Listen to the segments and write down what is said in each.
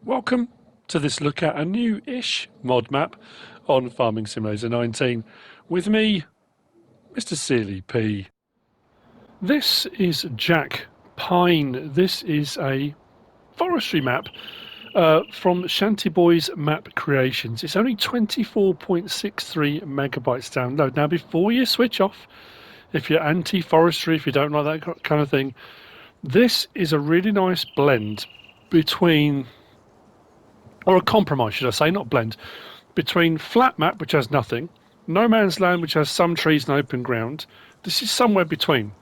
Welcome to this look at a new-ish mod map on Farming Simulator 19 with me, MrSealyp. This is Jack Pine. This is a forestry map from Shanty Boys Map Creations. It's only 24.63 megabytes download. Now, before you switch off, if you're anti-forestry, if you don't like that kind of thing, this is a really nice blend between, or a compromise, should I say, not blend, between flat map, which has nothing, no man's land, which has some trees and open ground. This is somewhere between.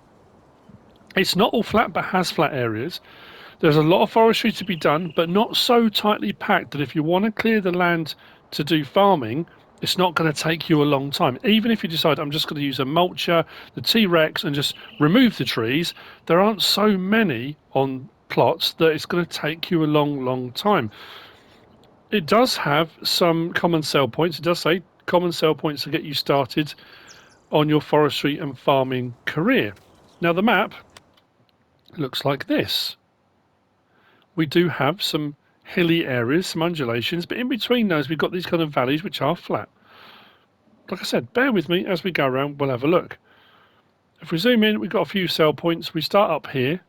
It's not all flat, but has flat areas. There's a lot of forestry to be done, but not so tightly packed that if you want to clear the land to do farming, it's not going to take you a long time. Even if you decide, I'm just going to use a mulcher, the T-Rex, and just remove the trees, there aren't so many on plots that it's going to take you a long time. It does have some common sell points. It does say common sell points to get you started on your forestry and farming career. Now the map looks like this. We do have some hilly areas, some undulations, but in between those we've got these kind of valleys which are flat. Like I said, bear with me as we go around, we'll have a look. If we zoom in, we've got a few sell points. We start up here,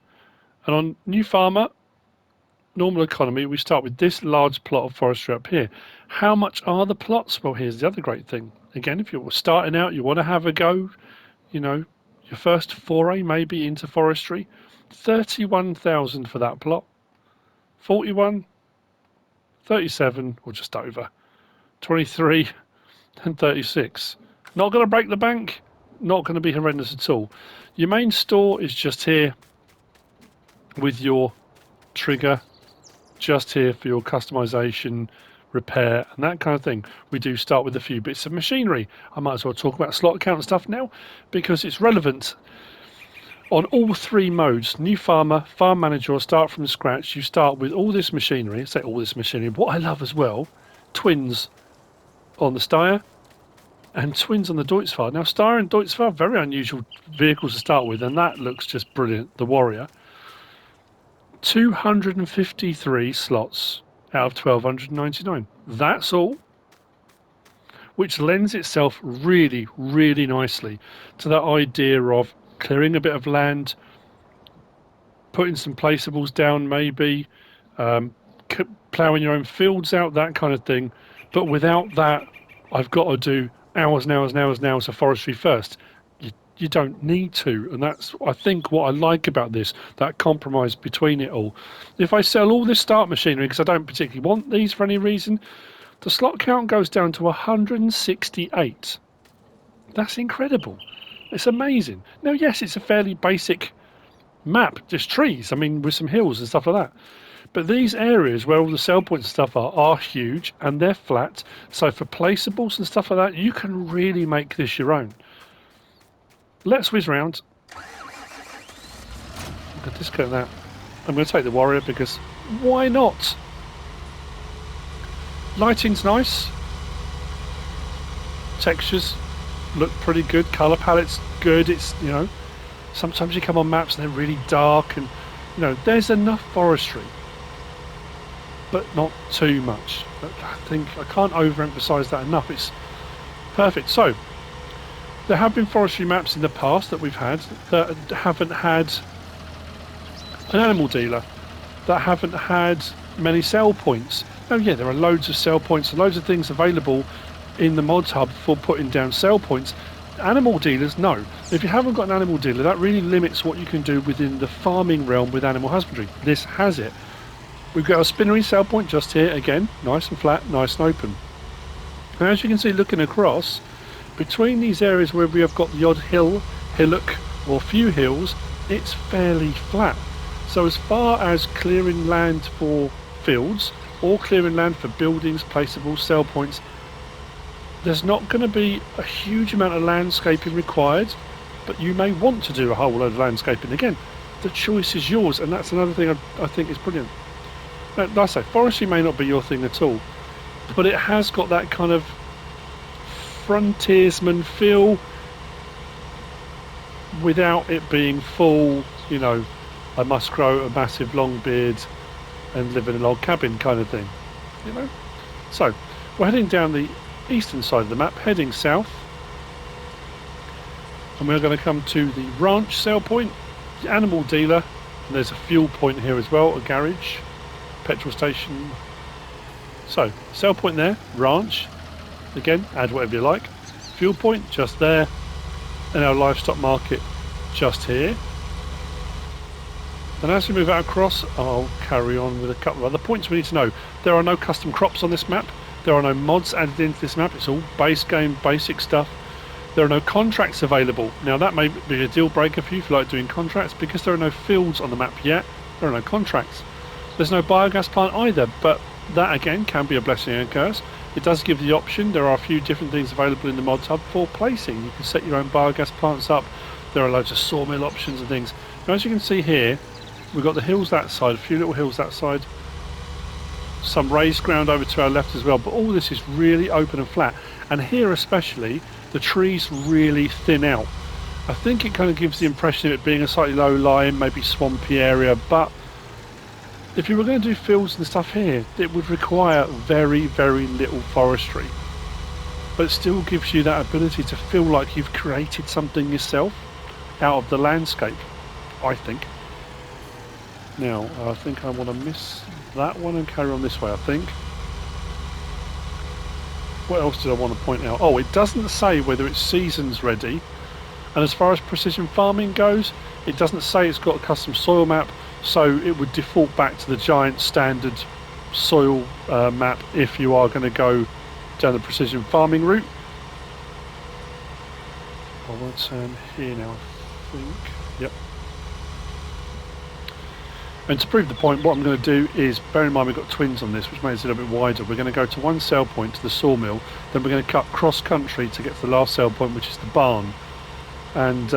and on New Farmer, normal economy, we start with this large plot of forestry up here. How much are the plots? Well, here's the other great thing. Again, if you're starting out, you want to have a go, you know, your first foray maybe into forestry, 31,000 for that plot, 41, 37, or just over, 23 and 36. Not going to break the bank, not going to be horrendous at all. Your main store is just here with your trigger, just here for your customization, repair, and that kind of thing. We do start with a few bits of machinery. I might as well talk about slot count and stuff now because it's relevant on all three modes. New Farmer, Farm Manager, or Start from Scratch. You start with all this machinery. I say all this machinery. What I love as well, twins on the Steyr and twins on the Deutzfahr. Now, Steyr and Deutzfahr, very unusual vehicles to start with, and that looks just brilliant. The Warrior. 253 slots out of 1299. That's all, which lends itself really nicely to that idea of clearing a bit of land, putting some placeables down maybe, ploughing your own fields out, that kind of thing. But without that, I've got to do hours and hours of forestry first. You don't need to, and that's, I think, what I like about this, that compromise between it all. If I sell all this start machinery, because I don't particularly want these for any reason, the slot count goes down to 168. That's incredible. It's amazing. Now, yes, it's a fairly basic map, just trees, I mean, with some hills and stuff like that. But these areas where all the sell points and stuff are huge, and they're flat, so for placeables and stuff like that, you can really make this your own. Let's whiz round. I'm going to discount that. I'm going to take the Warrior because why not? Lighting's nice. Textures look pretty good. Colour palette's good. It's, you know, sometimes you come on maps and they're really dark, and you know, there's enough forestry, but not too much. I think I can't overemphasize that enough. It's perfect. So there have been forestry maps in the past that we've had that haven't had an animal dealer, that haven't had many sell points. Now, yeah, there are loads of sell points and loads of things available in the mods hub for putting down sell points. Animal dealers, no. If you haven't got an animal dealer, that really limits what you can do within the farming realm with animal husbandry. This has it. We've got a spinnery sell point just here, again, nice and flat, nice and open. And as you can see, looking across, between these areas where we have got the odd hillock, or few hills, it's fairly flat. So as far as clearing land for fields, or clearing land for buildings, placeables, sell points, there's not going to be a huge amount of landscaping required, but you may want to do a whole load of landscaping. Again, the choice is yours, and that's another thing I think is brilliant. Now, like I say, forestry may not be your thing at all, but it has got that kind of frontiersman feel without it being full, you know, I must grow a massive long beard and live in a log cabin kind of thing, you know. So we're heading down the eastern side of the map, heading south, and we're going to come to the ranch sale point, the animal dealer, and there's a fuel point here as well, a garage, petrol station. So sale point there, ranch, again add whatever you like, fuel point just there, and our livestock market just here. And as we move out across, I'll carry on with a couple of other points we need to know. There are no custom crops on this map. There are no mods added into this map. It's all base game, basic stuff. There are no contracts available. Now that may be a deal breaker for you if you like doing contracts, because there are no fields on the map yet. There are no contracts. There's no biogas plant either, but that again can be a blessing and a curse. It does give the option. There are a few different things available in the mods hub for placing. You can set your own biogas plants up. There are loads of sawmill options and things. Now, as you can see here, we've got the hills that side, a few little hills that side, some raised ground over to our left as well, but all this is really open and flat. And here especially, the trees really thin out. I think it kind of gives the impression of it being a slightly low-lying, maybe swampy area, but if you were going to do fields and stuff here, it would require very, very little forestry. But it still gives you that ability to feel like you've created something yourself out of the landscape, I think. Now, I think I want to miss that one and carry on this way, I think. What else did I want to point out? Oh, it doesn't say whether it's seasons ready. And as far as precision farming goes, it doesn't say it's got a custom soil map, so it would default back to the giant standard soil map if you are going to go down the precision farming route. I won't say I'm here now, I think. Yep. And to prove the point, what I'm going to do is, bear in mind we've got twins on this, which makes it a little bit wider. We're going to go to one sale point, to the sawmill, then we're going to cut cross country to get to the last sale point, which is the barn. And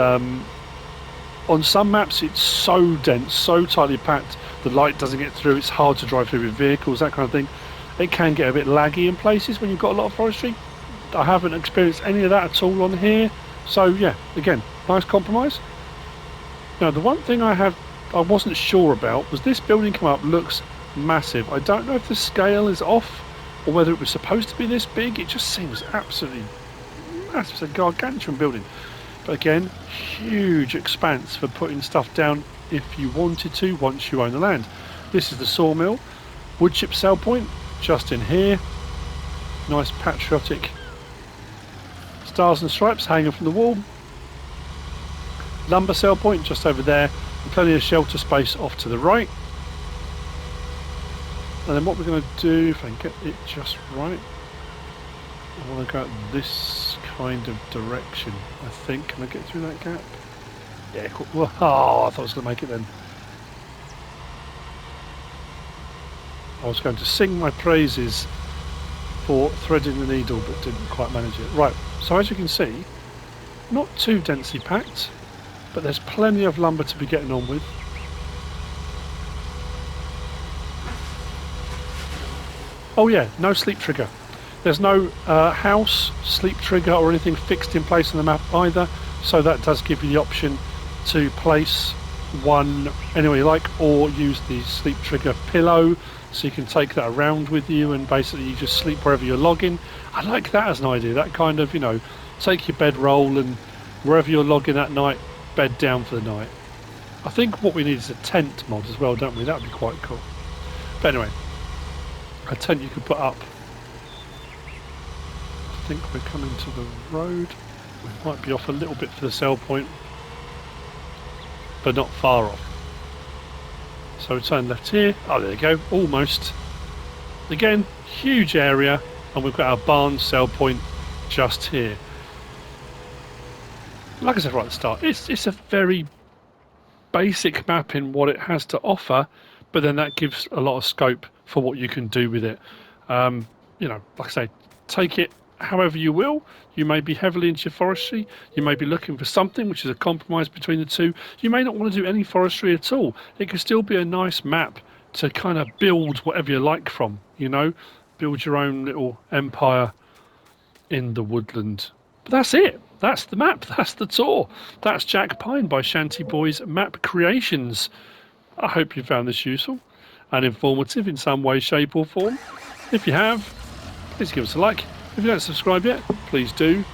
on some maps it's so dense, so tightly packed, the light doesn't get through, it's hard to drive through with vehicles, that kind of thing. It can get a bit laggy in places when you've got a lot of forestry. I haven't experienced any of that at all on here. So yeah, again, nice compromise. Now the one thing I wasn't sure about was this building come up looks massive. I don't know if the scale is off or whether it was supposed to be this big. It just seems absolutely massive. It's a gargantuan building. But again, huge expanse for putting stuff down if you wanted to once you own the land. This is the sawmill. Wood chip sale point just in here. Nice patriotic stars and stripes hanging from the wall. Lumber sale point just over there. And plenty of shelter space off to the right. And then what we're going to do, if I can get it just right, I want to go this kind of direction, I think. Can I get through that gap? Yeah, cool. Well, oh, I thought I was going to make it then. I was going to sing my praises for threading the needle, but didn't quite manage it. Right, so as you can see, not too densely packed, but there's plenty of lumber to be getting on with. Oh yeah, no sleep trigger. There's no house, sleep trigger or anything fixed in place on the map either, so that does give you the option to place one anywhere you like, or use the sleep trigger pillow, so you can take that around with you and basically you just sleep wherever you're logging. I like that as an idea, that kind of, you know, take your bedroll and wherever you're logging that night, bed down for the night. I think what we need is a tent mod as well, don't we? That would be quite cool. But anyway, a tent you could put up. I think we're coming to the road. We might be off a little bit for the sell point, but not far off. So we turn left here. Oh, there you go, almost. Again, huge area, and we've got our barn sell point just here. Like I said right at the start, it's a very basic map in what it has to offer, but then that gives a lot of scope for what you can do with it. You know, like I say, take it however you will. You may be heavily into your forestry, you may be looking for something which is a compromise between the two. You may not want to do any forestry at all. It could still be a nice map to kind of build whatever you like from, you know, build your own little empire in the woodland. But that's it. That's the map. That's the tour. That's Jack Pine by Shanty Boys Map Creations. I hope you found this useful. and informative in some way, shape or form? If you have, please give us a like. If you don't subscribe yet, please do.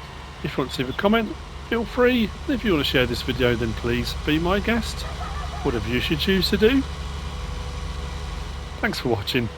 If you want to leave a comment, feel free. And if you want to share this video, then please be my guest. Whatever you should choose to do. Thanks for watching.